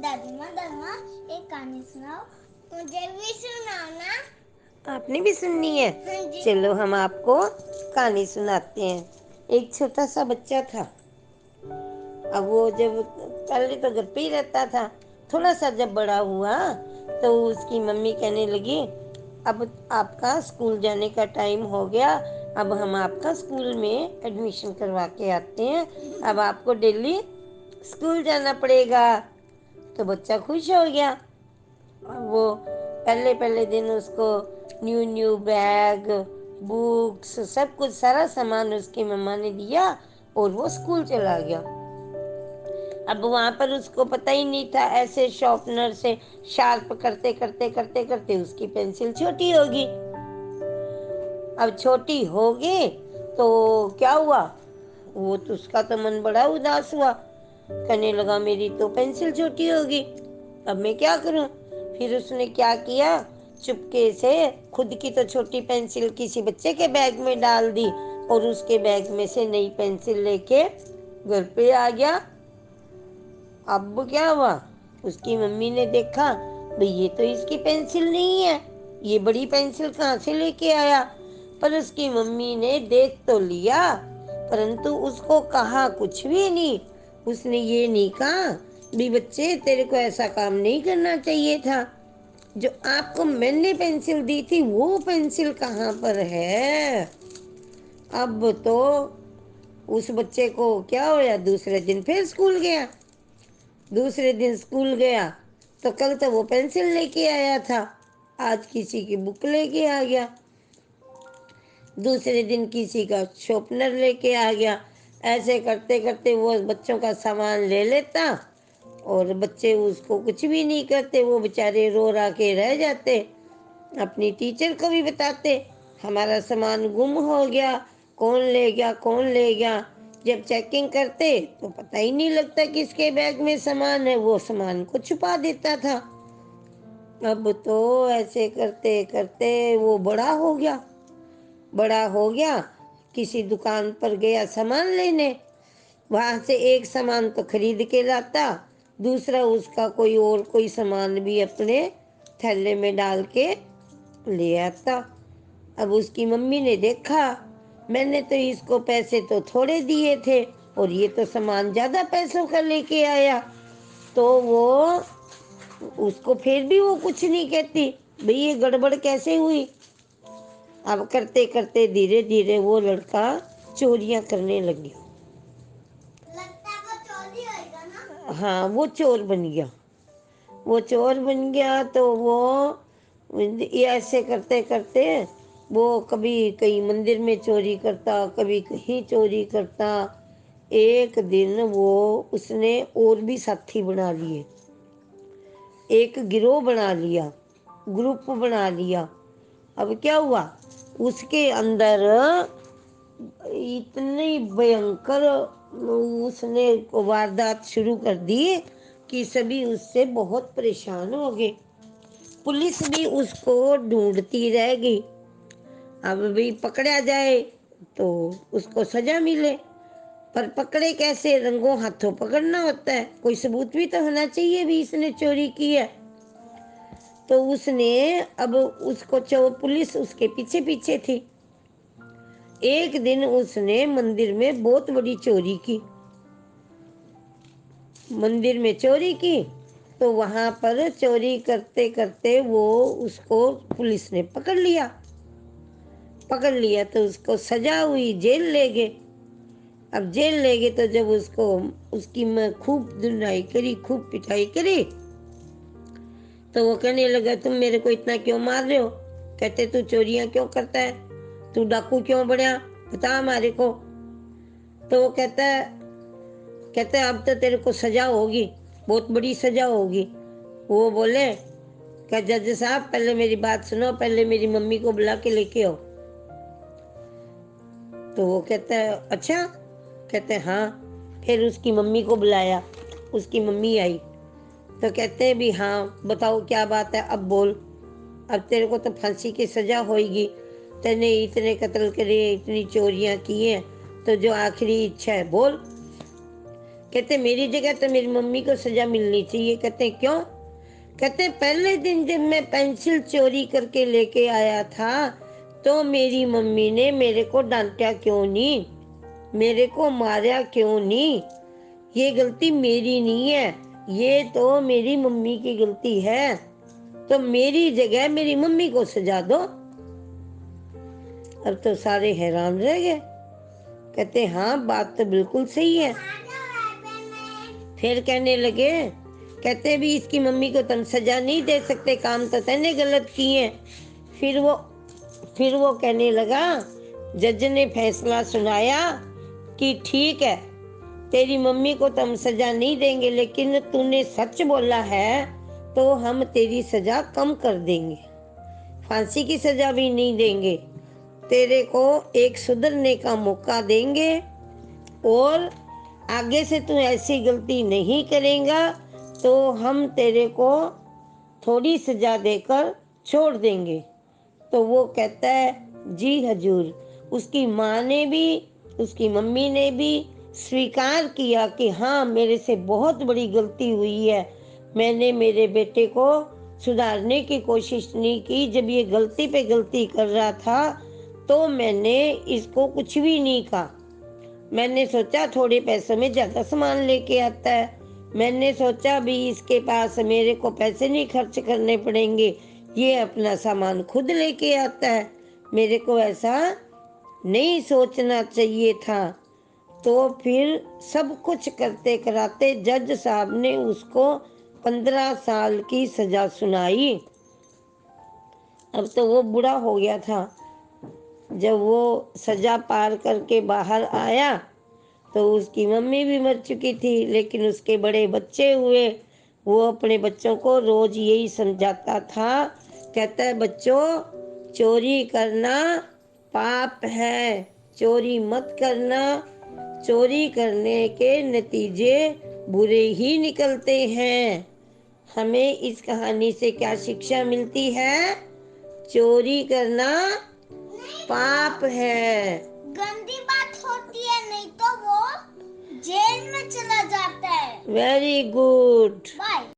दादी माँ एक कहानी सुनाओ। मुझे भी सुनाओ ना। आपने भी सुननी है? हाँ जी। चलो हम आपको कहानी सुनाते हैं। एक छोटा सा बच्चा था। अब वो जब पहले तो घर पे ही रहता था, थोड़ा सा जब बड़ा हुआ तो उसकी मम्मी कहने लगी, अब आपका स्कूल जाने का टाइम हो गया, अब हम आपका स्कूल में एडमिशन करवा के आते हैं, अब आपको डेली स्कूल जाना पड़ेगा। तो बच्चा खुश हो गया। वो पहले पहले दिन उसको न्यू न्यू बैग, बुक्स, सब कुछ सारा सामान उसकी मम्मा ने दिया और वो स्कूल चला गया। अब वहाँ पर उसको पता ही नहीं था, ऐसे शॉर्पनर से शार्प करते करते करते करते उसकी पेंसिल छोटी होगी। अब छोटी होगी तो क्या हुआ, वो तो उसका तो मन बड़ा उदास हुआ, कहने लगा मेरी तो पेंसिल छोटी होगी, अब मैं क्या करूं। फिर उसने क्या किया, चुपके से खुद की तो छोटी पेंसिल किसी बच्चे के बैग में डाल दी और उसके बैग में से नई पेंसिल लेके घर पे आ गया। अब क्या हुआ, उसकी मम्मी ने देखा, भाई ये तो इसकी पेंसिल नहीं है, ये बड़ी पेंसिल कहाँ से लेके आया। पर उसकी मम्मी ने देख तो लिया, परंतु उसको कहा कुछ भी नहीं। उसने ये नहीं कहा, भी बच्चे तेरे को ऐसा काम नहीं करना चाहिए था, जो आपको मैंने पेंसिल दी थी वो पेंसिल कहाँ पर है। अब तो उस बच्चे को क्या होया, दूसरे दिन फिर स्कूल गया। दूसरे दिन स्कूल गया तो कल तो वो पेंसिल लेके आया था, आज किसी की बुक लेके आ गया। दूसरे दिन किसी का शॉर्पनर लेके आ गया। ऐसे करते करते वो बच्चों का सामान ले लेता और बच्चे उसको कुछ भी नहीं करते, वो बेचारे रो रा के रह जाते। अपनी टीचर को भी बताते, हमारा सामान गुम हो गया, कौन ले गया कौन ले गया। जब चेकिंग करते तो पता ही नहीं लगता किसके बैग में सामान है, वो सामान को छुपा देता था। अब तो ऐसे करते करते वो बड़ा हो गया। बड़ा हो गया, किसी दुकान पर गया सामान लेने, वहां से एक सामान तो खरीद के लाता, दूसरा उसका कोई और कोई सामान भी अपने थैले में डाल के ले आता। अब उसकी मम्मी ने देखा, मैंने तो इसको पैसे तो थोड़े दिए थे और ये तो सामान ज़्यादा पैसों का लेके आया। तो वो उसको फिर भी वो कुछ नहीं कहती, भाई ये गड़बड़ कैसे हुई। अब करते करते धीरे धीरे वो लड़का चोरियां करने लग गया। लगता है वो चोरी होएगा ना। हाँ, वो चोर बन गया। वो चोर बन गया तो वो ये ऐसे करते करते वो कभी कहीं मंदिर में चोरी करता, कभी कहीं चोरी करता। एक दिन वो उसने और भी साथी बना लिए, एक गिरोह बना लिया, ग्रुप बना लिया। अब क्या हुआ, उसके अंदर इतनी भयंकर उसने वारदात शुरू कर दी कि सभी उससे बहुत परेशान हो गए। पुलिस भी उसको ढूंढती रह गई। अब भी पकड़ा जाए तो उसको सजा मिले, पर पकड़े कैसे, रंगों हाथों पकड़ना होता है, कोई सबूत भी तो होना चाहिए भी इसने चोरी की है। तो उसने अब उसको पुलिस उसके पीछे पीछे थी। एक दिन उसने मंदिर में बहुत बड़ी चोरी की, मंदिर में चोरी की। तो वहां पर चोरी करते करते वो उसको पुलिस ने पकड़ लिया। पकड़ लिया तो उसको सजा हुई, जेल ले गए। अब जेल ले गए तो जब उसको उसकी मैं खूब धुनाई करी, खूब पिटाई करी, तो वो कहने लगा तुम मेरे को इतना क्यों मार रहे हो। कहते तू चोरियां क्यों करता है, तू डाकू क्यों बढ़िया, बता हमारे को। तो वो कहता है अब तो तेरे को सजा होगी, बहुत बड़ी सजा होगी। वो बोले, क्या जज साहब पहले मेरी बात सुनो, पहले मेरी मम्मी को बुला के लेके आओ। तो वो कहता है अच्छा, कहते हैं हाँ। फिर उसकी मम्मी को बुलाया, उसकी मम्मी आई तो कहते हैं भी हाँ बताओ क्या बात है, अब बोल, अब तेरे को तो फांसी की सजा होगी, तेने इतने कत्ल करे, इतनी चोरियां की हैं, तो जो आखिरी इच्छा है बोल। कहते मेरी जगह तो मेरी मम्मी को सजा मिलनी चाहिए। कहते क्यों? कहते पहले दिन जब मैं पेंसिल चोरी करके लेके आया था तो मेरी मम्मी ने मेरे को डांटा क्यों नहीं, मेरे को मारा क्यों नहीं? ये गलती मेरी नहीं है, ये तो मेरी मम्मी की गलती है। तो मेरी जगह मेरी मम्मी को सजा दो। अब तो सारे हैरान रह गए। कहते हाँ बात तो बिल्कुल सही है। फिर कहने लगे, कहते भी इसकी मम्मी को तुम सजा नहीं दे सकते, काम तो तैने गलत किए। फिर वो कहने लगा, जज ने फैसला सुनाया कि ठीक है तेरी मम्मी को तो हम सजा नहीं देंगे, लेकिन तूने सच बोला है तो हम तेरी सजा कम कर देंगे, फांसी की सजा भी नहीं देंगे, तेरे को एक सुधरने का मौका देंगे और आगे से तू ऐसी गलती नहीं करेगा तो हम तेरे को थोड़ी सजा देकर छोड़ देंगे। तो वो कहता है जी हजूर। उसकी माँ ने भी, उसकी मम्मी ने भी स्वीकार किया कि हाँ मेरे से बहुत बड़ी गलती हुई है, मैंने मेरे बेटे को सुधारने की कोशिश नहीं की। जब ये गलती पे गलती कर रहा था तो मैंने इसको कुछ भी नहीं कहा। मैंने सोचा थोड़े पैसों में ज़्यादा सामान लेके आता है, मैंने सोचा भी इसके पास मेरे को पैसे नहीं खर्च करने पड़ेंगे, ये अपना सामान खुद लेके आता है, मेरे को ऐसा नहीं सोचना चाहिए था। तो फिर सब कुछ करते कराते जज साहब ने उसको 15 साल की सजा सुनाई। अब तो वो बूढ़ा हो गया था। जब वो सजा पार करके बाहर आया तो उसकी मम्मी भी मर चुकी थी, लेकिन उसके बड़े बच्चे हुए। वो अपने बच्चों को रोज यही समझाता था, कहता है बच्चों चोरी करना पाप है, चोरी मत करना, चोरी करने के नतीजे बुरे ही निकलते हैं। हमें इस कहानी से क्या शिक्षा मिलती है? चोरी करना पाप है, गंदी बात होती है, नहीं तो वो जेल में चला जाता है। Very good. बाय।